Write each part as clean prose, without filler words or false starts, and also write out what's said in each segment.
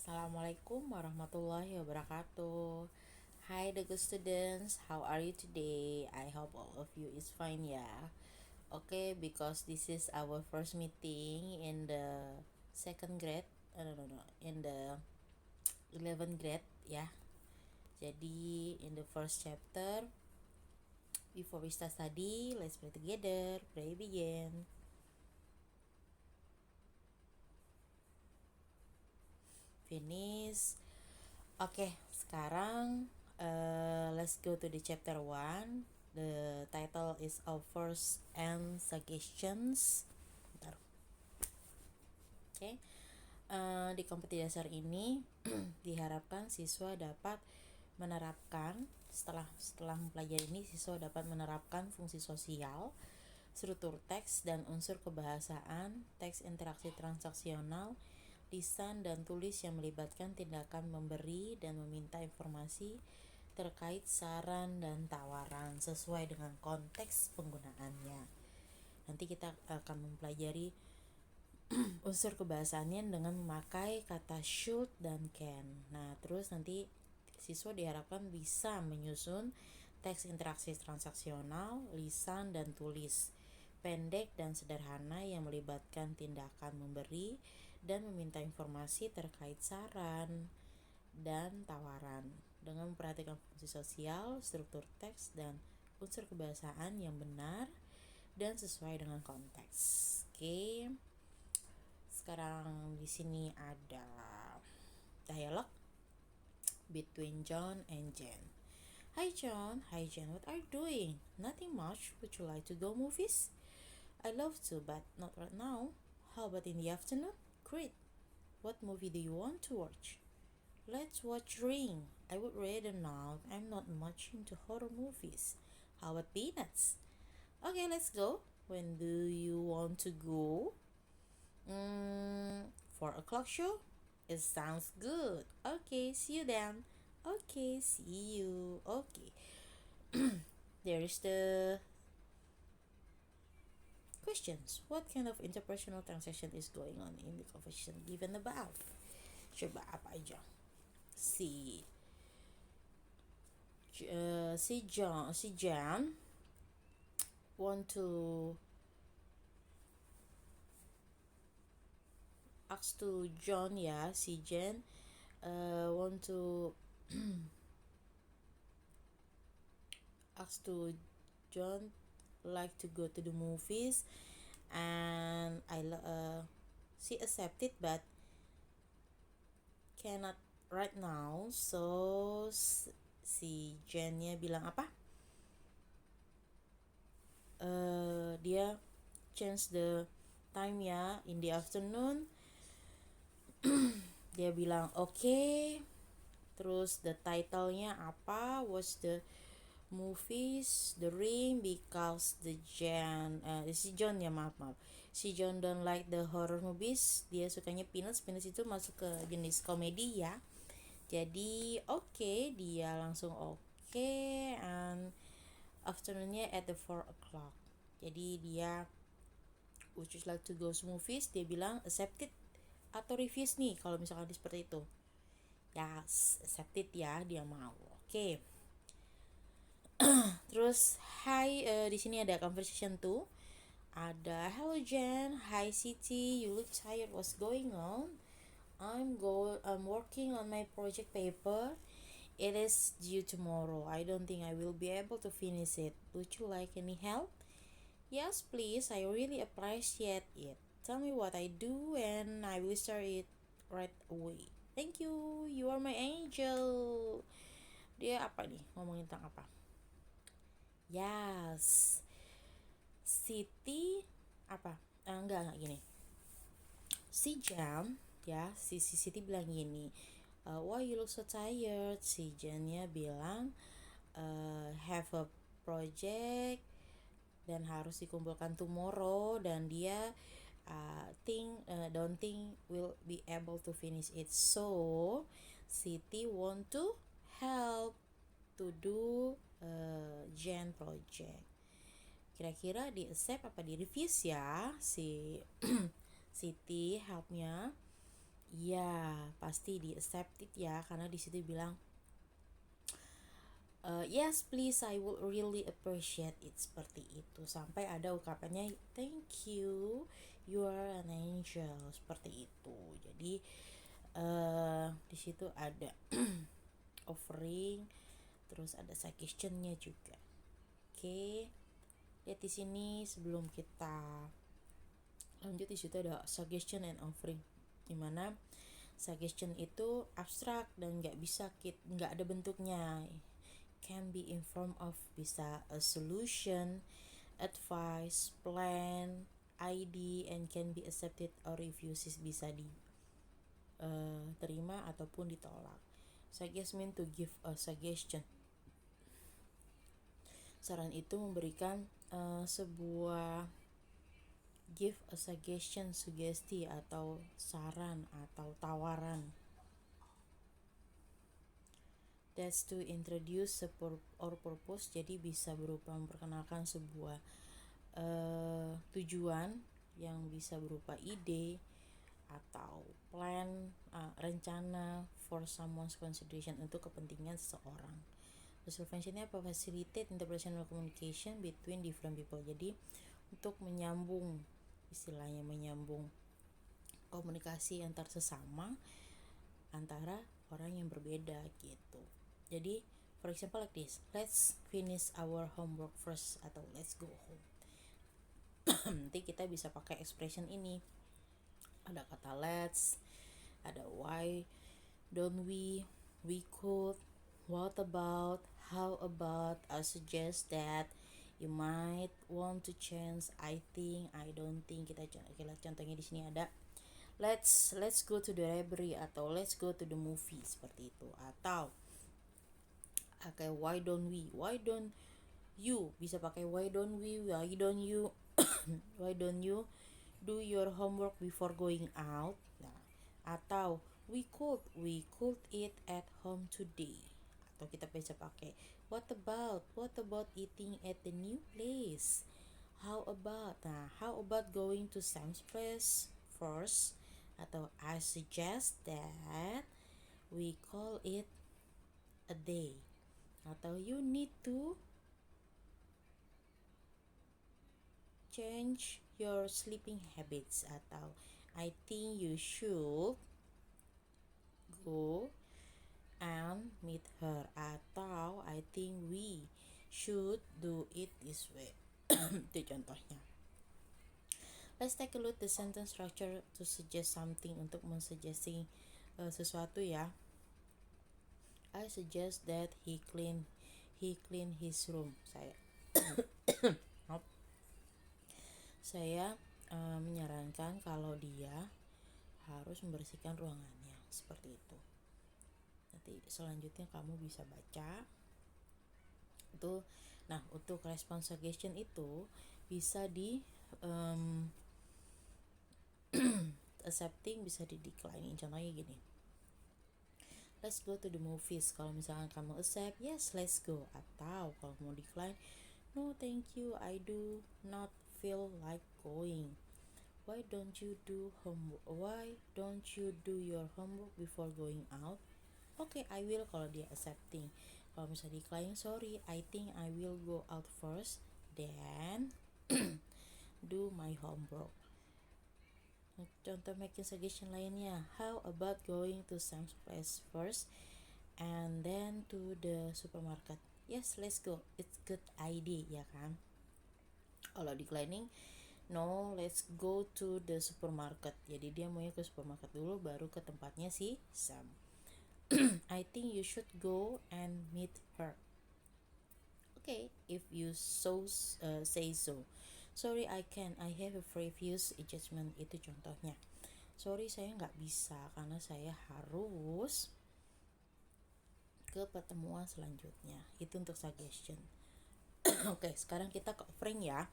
Assalamualaikum warahmatullahi wabarakatuh. Hi the good students, how are you today? I hope all of you is fine ya. Okay, because this is our first meeting in the second grade, no, in the 11th grade ya. Jadi in the first chapter, before we start study, let's pray together. Pray begin. Finish. Oke, sekarang let's go to the chapter 1. The title is Offers and Suggestions. Bentar. Oke. Di kompetisi dasar ini diharapkan siswa dapat menerapkan setelah mempelajari ini siswa dapat menerapkan fungsi sosial, struktur teks dan unsur kebahasaan, teks interaksi transaksional, lisan dan tulis yang melibatkan tindakan memberi dan meminta informasi terkait saran dan tawaran sesuai dengan konteks penggunaannya. Nanti kita akan mempelajari unsur kebahasaannya dengan memakai kata should dan can. Nah, terus nanti siswa diharapkan bisa menyusun teks interaksi transaksional, lisan dan tulis pendek dan sederhana yang melibatkan tindakan memberi dan meminta informasi terkait saran dan tawaran dengan memperhatikan fungsi sosial, struktur teks dan unsur kebahasaan yang benar dan sesuai dengan konteks. Oke. Sekarang di sini ada dialog between John and Jen. Hi John, hi Jen, what are you doing? Nothing much. Would you like to go movies? I love to, but not right now. How about in the afternoon? Great. What movie do you want to watch? Let's watch Ring. I would rather not. I'm not much into horror movies. How about Peanuts? Okay, let's go. When do you want to go? 4 o'clock show? It sounds good. Okay, see you then. Okay, see you. Okay. There is the questions. What kind of interpersonal transaction is going on in the conversation given above? Coba apa aja? Si Jan want to ask to John ya. Si Jan want to ask to John like to go to the movies, and she accepted but cannot right now. So si Jen-nya bilang apa? Dia change the time ya, in the afternoon. Dia bilang okay. Terus the title-nya apa? Was the movies The Ring, because si John ya, maaf si John don't like the horror movies. Dia sukanya Peanuts itu masuk ke jenis komedi ya. Jadi dia langsung and afternoonnya at the 4 o'clock. Jadi dia would you like to go to movies, dia bilang accepted atau refuse nih kalau misalkan seperti itu. Yes, accepted ya, dia mau. Terus di sini ada conversation tuh. Ada hello Jen, hi Siti, you look tired, what's going on? I'm working on my project paper. It is due tomorrow. I don't think I will be able to finish it. Would you like any help? Yes, please. I really appreciate it. Tell me what I do and I will start it right away. Thank you. You are my angel. Dia apa nih? Ngomongin tentang apa? Yes. Siti apa? Enggak gini. Si Jam ya, si Siti bilang gini, why you look so tired? Si Jannya bilang have a project dan harus dikumpulkan tomorrow, dan dia don't think will be able to finish it. So Siti want to help to do Jan project. Kira-kira di accept apa di refuse ya si Siti helpnya. Ya pasti di accepted ya, karena di situ bilang yes please I would really appreciate it, seperti itu, sampai ada ungkapannya thank you you are an angel, seperti itu. Jadi di situ ada offering, terus ada suggestionnya juga. Oke, lihat di sini sebelum kita lanjut, di situ ada suggestion and offering, dimana suggestion itu abstrak dan nggak ada bentuknya, can be in form of bisa a solution, advice, plan, ID, and can be accepted or refused, bisa diterima ataupun ditolak. Suggest mean to give a suggestion. Saran itu memberikan sebuah give a suggestion, sugesti atau saran atau tawaran. That's to introduce or purpose, jadi bisa berupa memperkenalkan sebuah tujuan yang bisa berupa ide atau plan, rencana for someone's consideration, untuk kepentingan seseorang. Social functionnya apa? Facilitate interpersonal communication between different people, jadi untuk menyambung, istilahnya menyambung komunikasi antar sesama, antara orang yang berbeda gitu. Jadi for example like this, let's finish our homework first, atau let's go home. Nanti kita bisa pakai expression ini, ada kata let's, ada why don't we could, what about, how about, I suggest that, you might want to change, I think, I don't think. Kita contohnya di sini ada let's go to the library, atau let's go to the movie, seperti itu. Atau pakai why don't you, bisa pakai why don't you why don't you do your homework before going out. Nah, atau we could eat at home today. Atau kita bisa pakai what about eating at the new place. How about going to Sam's place first. Atau I suggest that we call it a day. Atau you need to change your sleeping habits. Atau I think you should go and meet her. Atau I think we should do it this way. Itu contohnya. Let's take a look the sentence structure to suggest something, untuk mensuggesti sesuatu ya. I suggest that he clean his room. Saya menyarankan kalau dia harus membersihkan ruangannya, seperti itu. Nanti selanjutnya kamu bisa baca itu. Nah, untuk response suggestion itu bisa di accepting, bisa di declining. Contohnya gini, let's go to the movies. Kalau misalkan kamu accept, yes let's go. Atau kalau mau decline, no thank you, I do not feel like going. Why don't you do your homework before going out? Okay, I will, kalau dia accepting. Kalau misalnya decline, sorry, I think I will go out first, then do my homework. Contoh making suggestion lainnya, how about going to Sam's place first and then to the supermarket? Yes, let's go, it's good idea, ya kan? Kalau declining, no, let's go to the supermarket. Jadi dia maunya ke supermarket dulu, baru ke tempatnya si Sam. I think you should go and meet her. Okay, if you say so. Sorry, I have a previous engagement. Itu contohnya. Sorry, saya nggak bisa karena saya harus ke pertemuan selanjutnya. Itu untuk suggestion. Oke, sekarang kita ke offering ya.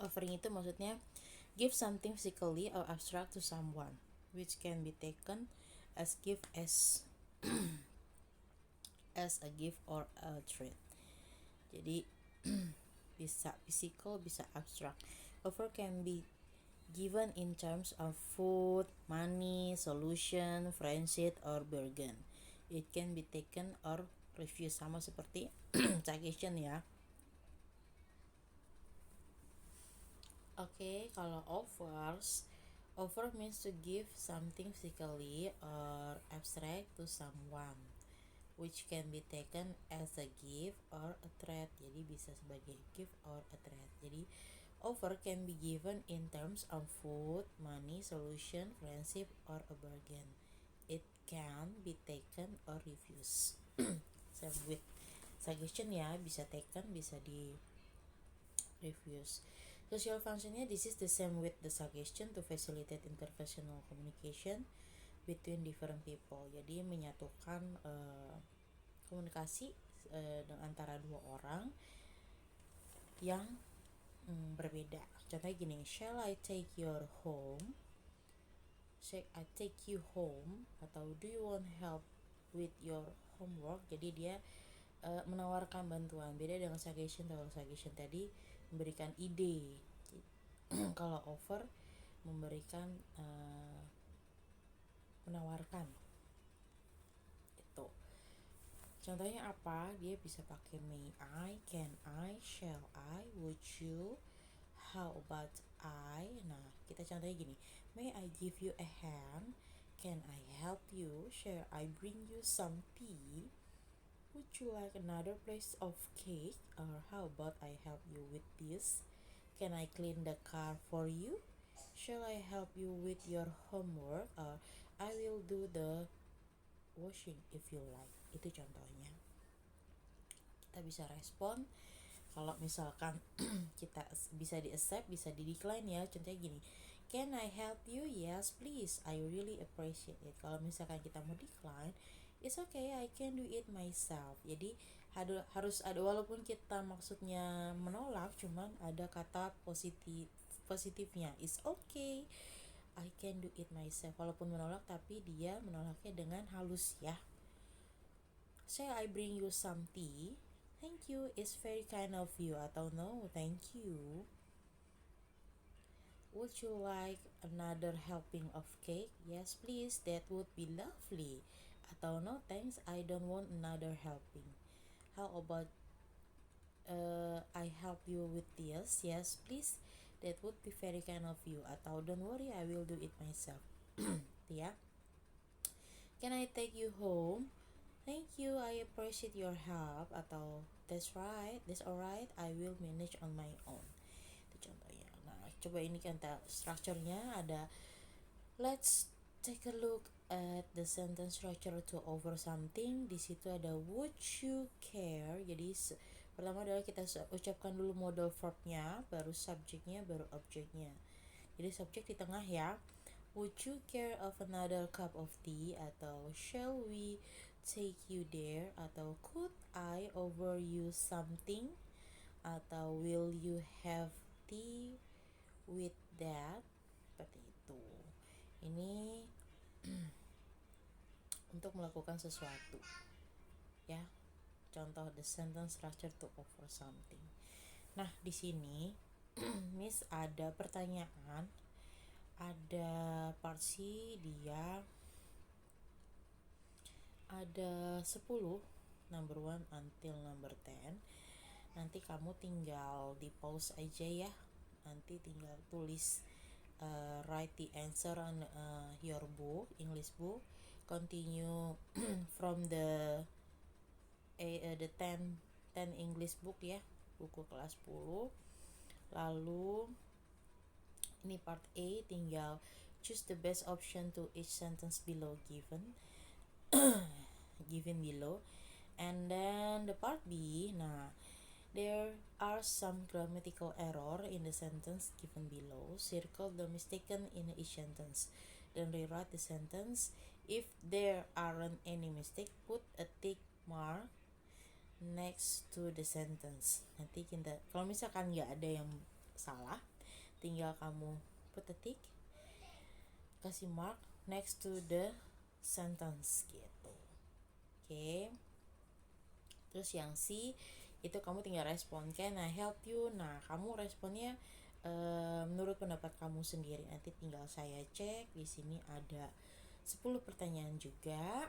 Offering itu maksudnya give something physically or abstract to someone, which can be taken as gift as a gift or a treat. Jadi bisa physical, bisa abstract. Offer can be given in terms of food, money, solution, friendship, or bargain. It can be taken or refused, sama seperti suggestion ya. Oke, kalau offer means to give something physically or abstract to someone, which can be taken as a gift or a threat. Jadi bisa sebagai gift or a threat. Jadi offer can be given in terms of food, money, solution, friendship, or a bargain. It can be taken or refused. Same with suggestion ya, bisa taken, bisa di refuse. Social functionnya, this is the same with the suggestion to facilitate interpersonal communication between different people. Jadi menyatukan komunikasi antara dua orang yang berbeda. Contohnya gini, shall I take your home? Shall I take you home? Atau do you want help with your homework? Jadi dia menawarkan bantuan. Beda dengan suggestion. Kalau suggestion tadi memberikan ide. Kalau offer memberikan menawarkan. Itu. Contohnya apa? Dia bisa pakai may I, can I, shall I, would you, how about I. Nah, kita contohnya gini. May I give you a hand? Can I help you? Shall I bring you some tea? Would you like another piece of cake? Or how about I help you with this? Can I clean the car for you? Shall I help you with your homework? Or I will do the washing if you like. Itu contohnya. Kita bisa respon. Kalau misalkan kita bisa di accept, bisa di decline ya. Contohnya gini, can I help you? Yes please, I really appreciate it. Kalau misalkan kita mau decline, it's okay, I can do it myself. Jadi harus ada, walaupun kita maksudnya menolak, cuman ada kata positifnya, it's okay, I can do it myself. Walaupun menolak, tapi dia menolaknya dengan halus ya. Shall I bring you some tea? Thank you, it's very kind of you. Atau no, thank you. Would you like another helping of cake? Yes please, that would be lovely. Atau no thanks, I don't want another helping. How about I help you with this? Yes please, that would be very kind of you. Atau don't worry, I will do it myself. Ya. Can I take you home? Thank you, I appreciate your help. Atau that's right, that's alright, I will manage on my own. Itu contohnya. Nah, coba ini kan strukturnya ada. Let's take a look at the sentence structure to offer something. Di situ ada would you care. Jadi pertama adalah kita ucapkan dulu modal verbnya, baru subjeknya, baru objeknya. Jadi subjek di tengah ya. Would you care of another cup of tea? Atau shall we take you there? Atau could I offer you something? Atau will you have tea with that? Seperti itu. Ini untuk melakukan sesuatu ya. Contoh the sentence structure to offer something. Nah, di sini Miss ada pertanyaan, ada part C, dia ada 10, number 1 until number 10. Nanti kamu tinggal di pause aja ya. Nanti tinggal tulis write the answer on your book, English book. Continue from the 10 English book ya, buku kelas 10. Lalu ini part A, tinggal choose the best option to each sentence below given below. And then the part B, nah there are some grammatical error in the sentence given below. Circle the mistaken in each sentence. Then rewrite the sentence. If there aren't any mistake, put a tick mark next to the sentence. Nanti kita, kalau misalkan nggak ada yang salah, tinggal kamu put a tick, kasih mark next to the sentence gitu. Oke. Terus yang C itu kamu tinggal respon, can I help you? Nah, kamu responnya menurut pendapat kamu sendiri. Nanti tinggal saya cek. Di sini ada 10 pertanyaan juga.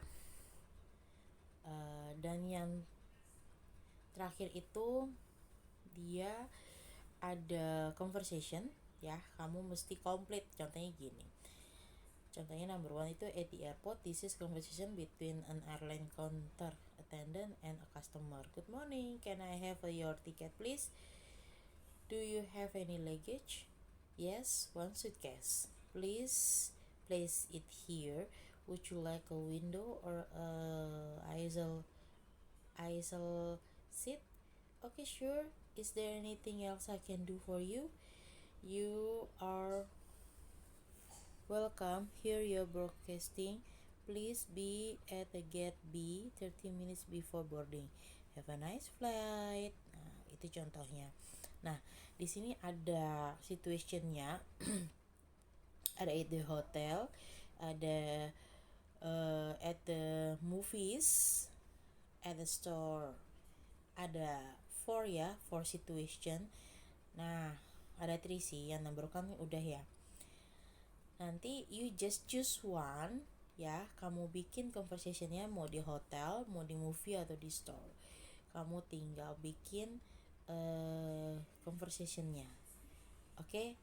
Dan yang terakhir itu dia ada conversation ya, kamu mesti komplit. Contohnya gini. Contohnya number 1 itu at the airport, this is conversation between an airline counter attendant and a customer. Good morning, can I have your ticket please? Do you have any luggage? Yes, one suitcase. Please place it here. Would you like a window or a aisle seat? Okay, sure. Is there anything else I can do for you? You are welcome. Here you're broadcasting. Please be at the gate B 30 minutes before boarding. Have a nice flight. Nah, itu contohnya. Nah, di sini ada situationnya. Ada at the hotel, ada at the movies, at the store. Ada four situation. Nah, ada 3 sih, yang number kan udah ya. Nanti you just choose one ya, kamu bikin conversationnya mau di hotel, mau di movie atau di store. Kamu tinggal bikin conversationnya. Oke?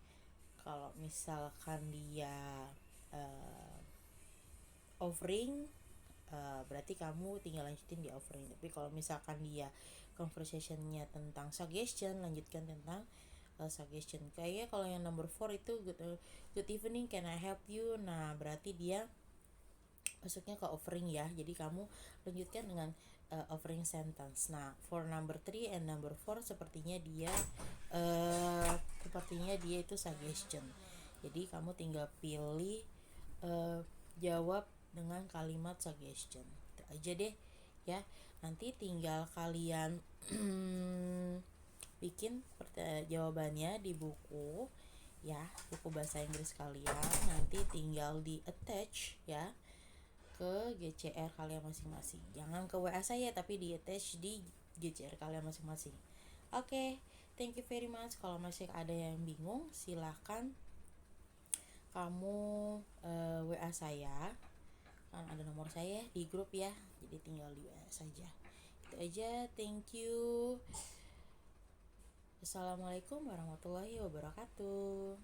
Kalau misalkan dia offering, berarti kamu tinggal lanjutin di offering. Tapi kalau misalkan dia conversationnya tentang suggestion, lanjutkan tentang suggestion. Kayaknya kalau yang number 4 itu good evening, can I help you? Nah, berarti dia masuknya ke offering ya. Jadi kamu lanjutkan dengan offering sentence. Nah, for number 3 and number 4 sepertinya dia itu suggestion. Jadi kamu tinggal pilih jawab dengan kalimat suggestion. Itu aja deh ya. Nanti tinggal kalian bikin jawabannya di buku ya, buku bahasa Inggris kalian. Nanti tinggal di attach ya ke GCR kalian masing-masing. Jangan ke WA saya, tapi di attach di GCR kalian masing-masing. Oke, thank you very much. Kalau masih ada yang bingung, silahkan kamu WA saya. Kan ada nomor saya di grup ya, jadi tinggal di WA saja. Itu aja, thank you. Assalamualaikum warahmatullahi wabarakatuh.